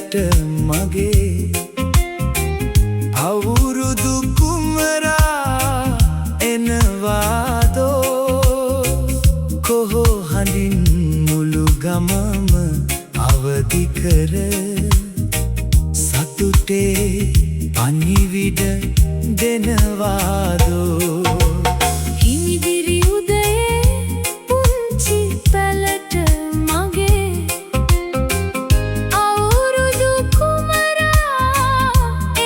පැලට මගේ අවුරුදු කුමරා එනවාදෝ කොහො හඬින් මුළු ගමම අවදි කර සතුටේ පණිවිඩ දෙනවාදෝ හිමිදිරි උදයේ පුංචි පැලට මගේ අවුරුදු කුමරා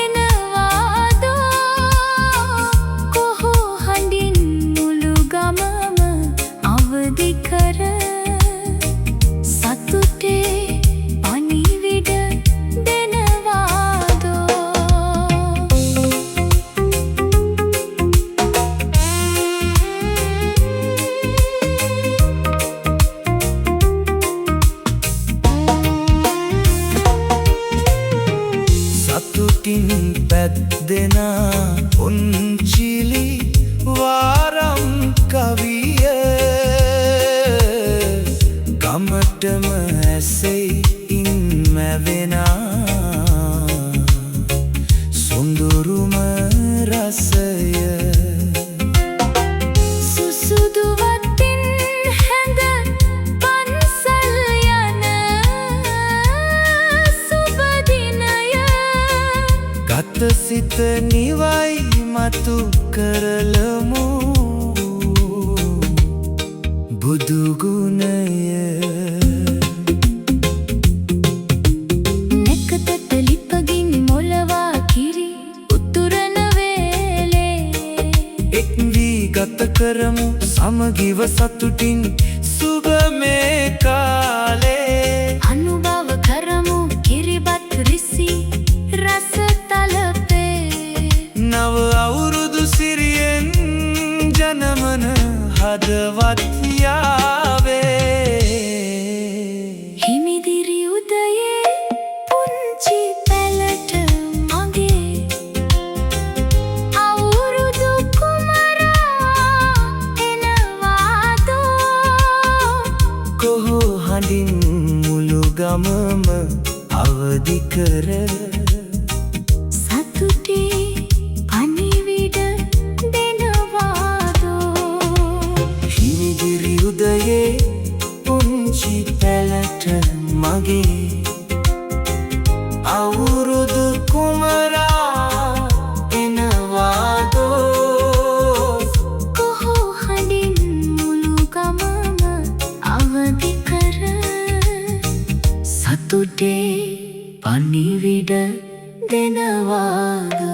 එනවාදෝ කොහො හඬින් මුළු ගමම අවදි කර සතුටේ පණිවිඩ සතුටින් පැද්දෙනා පුංචිලි වාරම් කවිය ගමටම ඇසෙයින් මැවෙනා සොඳුරුම රසය සිත නිවයි මතු කරලමු බුදුගුණය නැකතට ලිපගින් මොලවා කිරි උතුරන වේලේ එක් වී ගත කරමු සමගිව සතුටින් සුබ මේ කාලේ අනුභව කරමු කිරිබත් රිසි රස නව අවුරුදු සිරියෙන් ජනමන හදවත් යාවේ හිමිදිරි උදයේ පුංචි පැලට මගේ අවුරුදු කුමරා එනවාදෝ කොහො හඬින් මුළු ගමම අවදි කර සතුටේ පණිවිඩ දෙනවාදෝ හිමිදිරි උදයේ පුංචි පැලට මගේ අවුරුදු කුමරා එනවාදෝ කොහො හඬින් මුළු ගමම අවදි කර සතුටේ පණිවිඩ දෙනවාදෝ